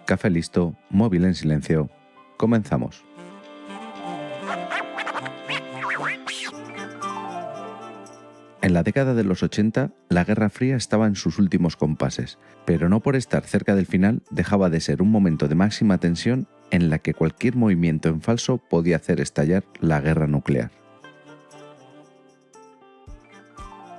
Café listo, móvil en silencio. Comenzamos. En la década de los 80, la Guerra Fría estaba en sus últimos compases, pero no por estar cerca del final dejaba de ser un momento de máxima tensión en la que cualquier movimiento en falso podía hacer estallar la guerra nuclear.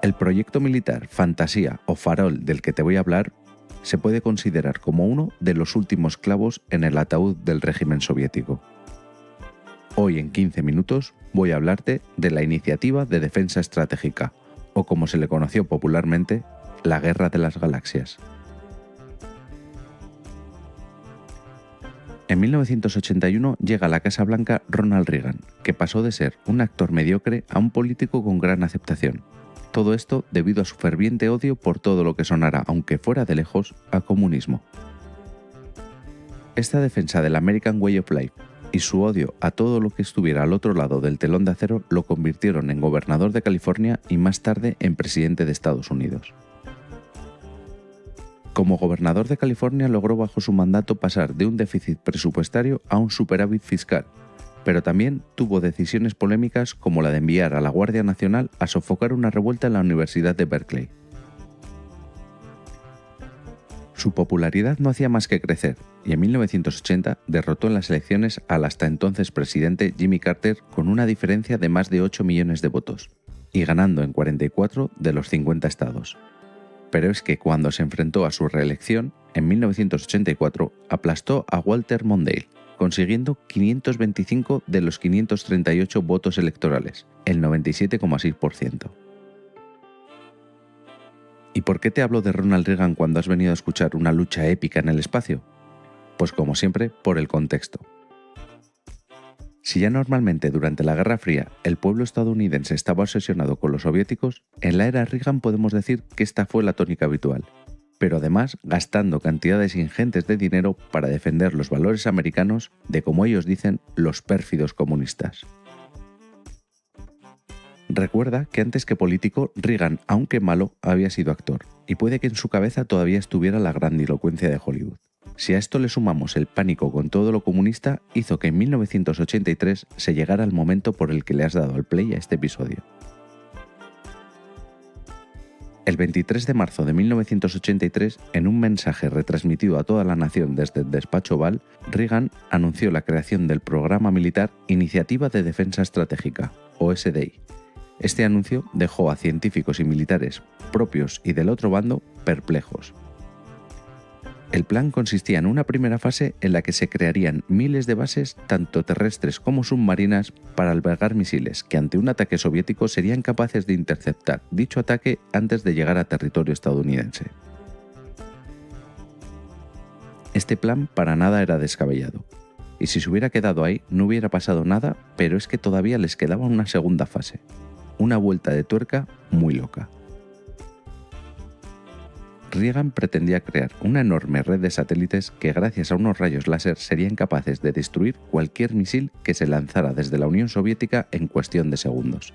El proyecto militar Fantasía o Farol del que te voy a hablar se puede considerar como uno de los últimos clavos en el ataúd del régimen soviético. Hoy en 15 minutos voy a hablarte de la Iniciativa de Defensa Estratégica, o como se le conoció popularmente, la Guerra de las Galaxias. En 1981 llega a la Casa Blanca Ronald Reagan, que pasó de ser un actor mediocre a un político con gran aceptación. Todo esto debido a su ferviente odio por todo lo que sonara, aunque fuera de lejos, a comunismo. Esta defensa del American Way of Life y su odio a todo lo que estuviera al otro lado del telón de acero lo convirtieron en gobernador de California y más tarde en presidente de Estados Unidos. Como gobernador de California logró bajo su mandato pasar de un déficit presupuestario a un superávit fiscal, pero también tuvo decisiones polémicas como la de enviar a la Guardia Nacional a sofocar una revuelta en la Universidad de Berkeley. Su popularidad no hacía más que crecer y en 1980 derrotó en las elecciones al hasta entonces presidente Jimmy Carter con una diferencia de más de 8 millones de votos y ganando en 44 de los 50 estados. Pero es que cuando se enfrentó a su reelección, en 1984 aplastó a Walter Mondale, consiguiendo 525 de los 538 votos electorales, el 97,6%. ¿Y por qué te hablo de Ronald Reagan cuando has venido a escuchar una lucha épica en el espacio? Pues como siempre, por el contexto. Si ya normalmente durante la Guerra Fría el pueblo estadounidense estaba obsesionado con los soviéticos, en la era Reagan podemos decir que esta fue la tónica habitual, pero además gastando cantidades ingentes de dinero para defender los valores americanos de, como ellos dicen, los pérfidos comunistas. Recuerda que antes que político, Reagan, aunque malo, había sido actor, y puede que en su cabeza todavía estuviera la grandilocuencia de Hollywood. Si a esto le sumamos el pánico con todo lo comunista, hizo que en 1983 se llegara el momento por el que le has dado al play a este episodio. El 23 de marzo de 1983, en un mensaje retransmitido a toda la nación desde el despacho Oval, Reagan anunció la creación del programa militar Iniciativa de Defensa Estratégica, o SDI. Este anuncio dejó a científicos y militares, propios y del otro bando, perplejos. El plan consistía en una primera fase en la que se crearían miles de bases, tanto terrestres como submarinas, para albergar misiles que ante un ataque soviético serían capaces de interceptar dicho ataque antes de llegar a territorio estadounidense. Este plan para nada era descabellado, y si se hubiera quedado ahí no hubiera pasado nada, pero es que todavía les quedaba una segunda fase, una vuelta de tuerca muy loca. Reagan pretendía crear una enorme red de satélites que gracias a unos rayos láser serían capaces de destruir cualquier misil que se lanzara desde la Unión Soviética en cuestión de segundos.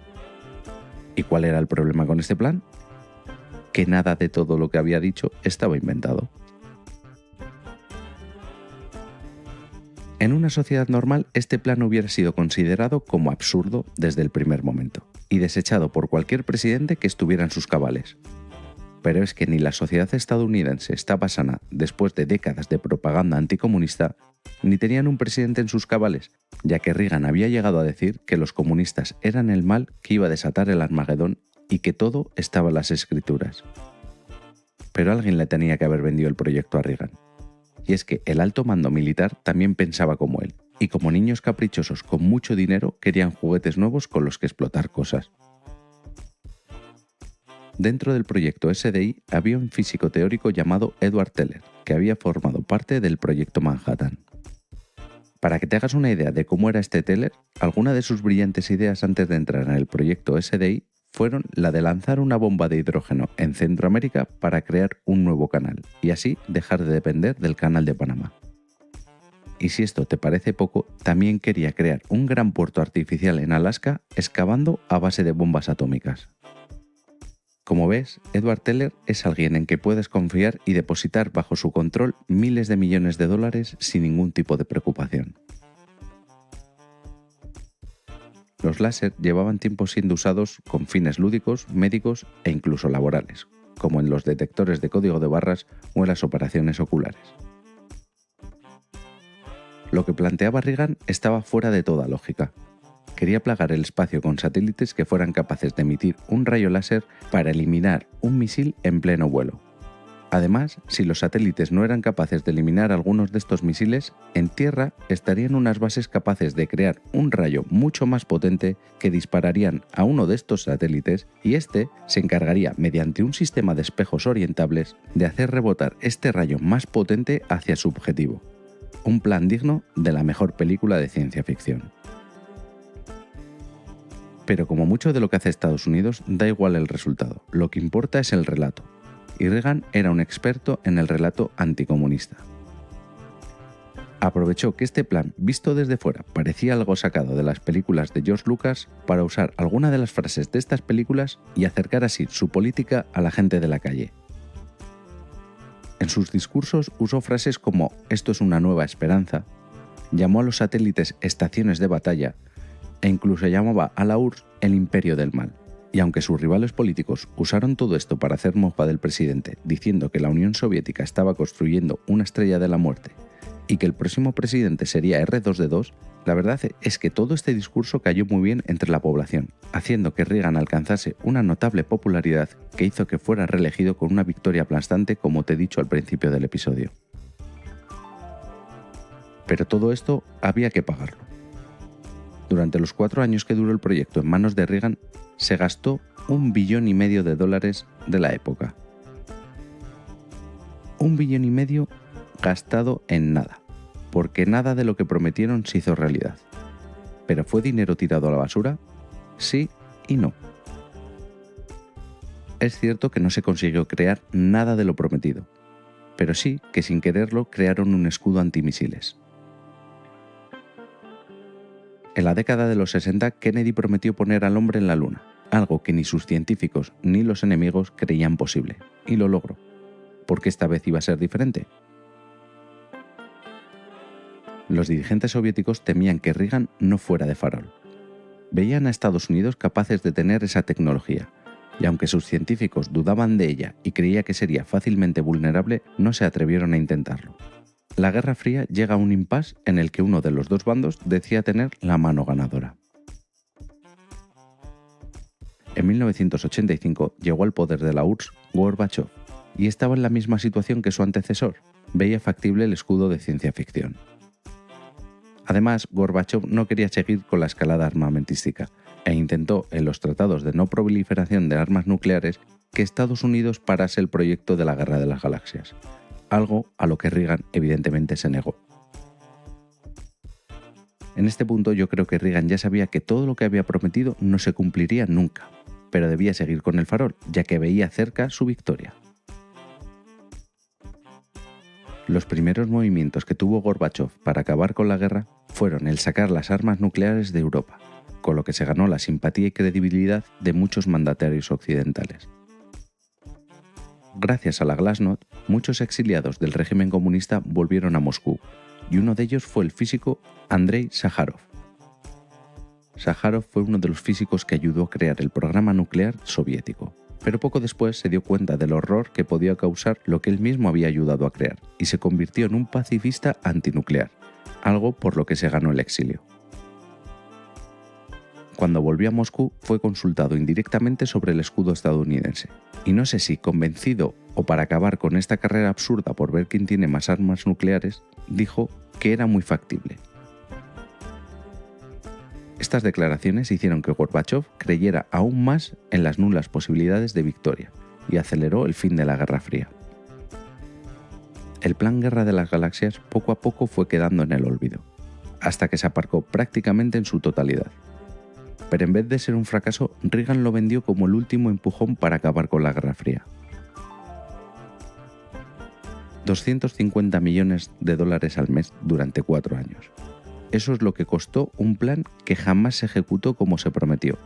¿Y cuál era el problema con este plan? Que nada de todo lo que había dicho estaba inventado. En una sociedad normal, este plan hubiera sido considerado como absurdo desde el primer momento y desechado por cualquier presidente que estuviera en sus cabales. Pero es que ni la sociedad estadounidense estaba sana después de décadas de propaganda anticomunista, ni tenían un presidente en sus cabales, ya que Reagan había llegado a decir que los comunistas eran el mal que iba a desatar el Armagedón y que todo estaba en las escrituras. Pero alguien le tenía que haber vendido el proyecto a Reagan. Y es que el alto mando militar también pensaba como él, y como niños caprichosos con mucho dinero querían juguetes nuevos con los que explotar cosas. Dentro del proyecto SDI había un físico teórico llamado Edward Teller, que había formado parte del proyecto Manhattan. Para que te hagas una idea de cómo era este Teller, algunas de sus brillantes ideas antes de entrar en el proyecto SDI fueron la de lanzar una bomba de hidrógeno en Centroamérica para crear un nuevo canal, y así dejar de depender del Canal de Panamá. Y si esto te parece poco, también quería crear un gran puerto artificial en Alaska excavando a base de bombas atómicas. Como ves, Edward Teller es alguien en que puedes confiar y depositar bajo su control miles de millones de dólares sin ningún tipo de preocupación. Los láser llevaban tiempo siendo usados con fines lúdicos, médicos e incluso laborales, como en los detectores de código de barras o en las operaciones oculares. Lo que planteaba Reagan estaba fuera de toda lógica. Quería plagar el espacio con satélites que fueran capaces de emitir un rayo láser para eliminar un misil en pleno vuelo. Además, si los satélites no eran capaces de eliminar algunos de estos misiles, en tierra estarían unas bases capaces de crear un rayo mucho más potente que dispararían a uno de estos satélites y este se encargaría, mediante un sistema de espejos orientables, de hacer rebotar este rayo más potente hacia su objetivo. Un plan digno de la mejor película de ciencia ficción. Pero como mucho de lo que hace Estados Unidos, da igual el resultado, lo que importa es el relato. Y Reagan era un experto en el relato anticomunista. Aprovechó que este plan, visto desde fuera, parecía algo sacado de las películas de George Lucas para usar alguna de las frases de estas películas y acercar así su política a la gente de la calle. En sus discursos usó frases como «esto es una nueva esperanza», llamó a los satélites estaciones de batalla e incluso llamaba a la URSS el imperio del mal. Y aunque sus rivales políticos usaron todo esto para hacer mofa del presidente, diciendo que la Unión Soviética estaba construyendo una estrella de la muerte y que el próximo presidente sería R2D2, la verdad es que todo este discurso cayó muy bien entre la población, haciendo que Reagan alcanzase una notable popularidad que hizo que fuera reelegido con una victoria aplastante, como te he dicho al principio del episodio. Pero todo esto había que pagarlo. Durante los 4 años que duró el proyecto en manos de Reagan, se gastó $1,5 billones de la época. $1,5 billones gastado en nada, porque nada de lo que prometieron se hizo realidad. ¿Pero fue dinero tirado a la basura? Sí y no. Es cierto que no se consiguió crear nada de lo prometido, pero sí que sin quererlo crearon un escudo antimisiles. En la década de los 60, Kennedy prometió poner al hombre en la Luna, algo que ni sus científicos ni los enemigos creían posible, y lo logró. ¿Por qué esta vez iba a ser diferente? Los dirigentes soviéticos temían que Reagan no fuera de farol. Veían a Estados Unidos capaces de tener esa tecnología, y aunque sus científicos dudaban de ella y creían que sería fácilmente vulnerable, no se atrevieron a intentarlo. La Guerra Fría llega a un impasse en el que uno de los dos bandos decía tener la mano ganadora. En 1985 llegó al poder de la URSS Gorbachov y estaba en la misma situación que su antecesor, veía factible el escudo de ciencia ficción. Además, Gorbachov no quería seguir con la escalada armamentística e intentó en los tratados de no proliferación de armas nucleares que Estados Unidos parase el proyecto de la Guerra de las Galaxias, algo a lo que Reagan evidentemente se negó. En este punto yo creo que Reagan ya sabía que todo lo que había prometido no se cumpliría nunca, pero debía seguir con el farol, ya que veía cerca su victoria. Los primeros movimientos que tuvo Gorbachov para acabar con la guerra fueron el sacar las armas nucleares de Europa, con lo que se ganó la simpatía y credibilidad de muchos mandatarios occidentales. Gracias a la Glasnost, muchos exiliados del régimen comunista volvieron a Moscú, y uno de ellos fue el físico Andrei Sájarov. Sájarov fue uno de los físicos que ayudó a crear el programa nuclear soviético, pero poco después se dio cuenta del horror que podía causar lo que él mismo había ayudado a crear, y se convirtió en un pacifista antinuclear, algo por lo que se ganó el exilio. Cuando volvió a Moscú fue consultado indirectamente sobre el escudo estadounidense, y no sé si convencido o para acabar con esta carrera absurda por ver quién tiene más armas nucleares, dijo que era muy factible. Estas declaraciones hicieron que Gorbachov creyera aún más en las nulas posibilidades de victoria y aceleró el fin de la Guerra Fría. El plan Guerra de las Galaxias poco a poco fue quedando en el olvido, hasta que se aparcó prácticamente en su totalidad. Pero en vez de ser un fracaso, Reagan lo vendió como el último empujón para acabar con la Guerra Fría. $250 millones al mes durante 4 años. Eso es lo que costó un plan que jamás se ejecutó como se prometió,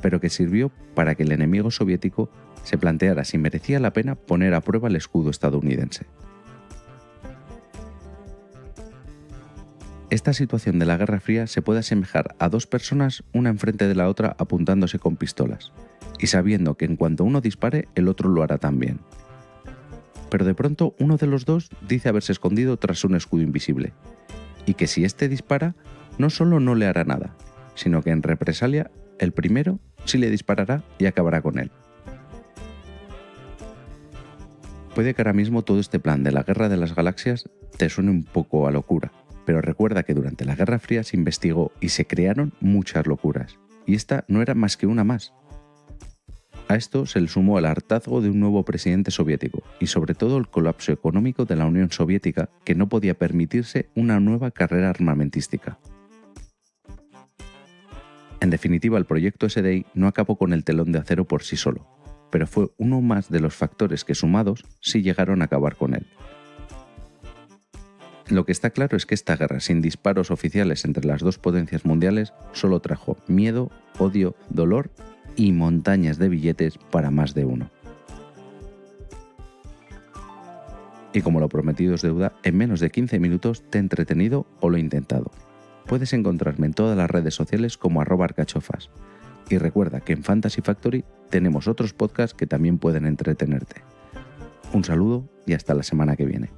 pero que sirvió para que el enemigo soviético se planteara si merecía la pena poner a prueba el escudo estadounidense. Esta situación de la Guerra Fría se puede asemejar a dos personas una enfrente de la otra apuntándose con pistolas, y sabiendo que en cuanto uno dispare, el otro lo hará también. Pero de pronto uno de los dos dice haberse escondido tras un escudo invisible, y que si éste dispara, no solo no le hará nada, sino que en represalia, el primero sí le disparará y acabará con él. Puede que ahora mismo todo este plan de la Guerra de las Galaxias te suene un poco a locura, pero recuerda que durante la Guerra Fría se investigó y se crearon muchas locuras, y esta no era más que una más. A esto se le sumó el hartazgo de un nuevo presidente soviético y sobre todo el colapso económico de la Unión Soviética, que no podía permitirse una nueva carrera armamentística. En definitiva, el proyecto SDI no acabó con el telón de acero por sí solo, pero fue uno más de los factores que sumados sí llegaron a acabar con él. Lo que está claro es que esta guerra sin disparos oficiales entre las dos potencias mundiales solo trajo miedo, odio, dolor y montañas de billetes para más de uno. Y como lo prometido es deuda, en menos de 15 minutos te he entretenido o lo he intentado. Puedes encontrarme en todas las redes sociales como @arcachofas. Y recuerda que en Fantasy Factory tenemos otros podcasts que también pueden entretenerte. Un saludo y hasta la semana que viene.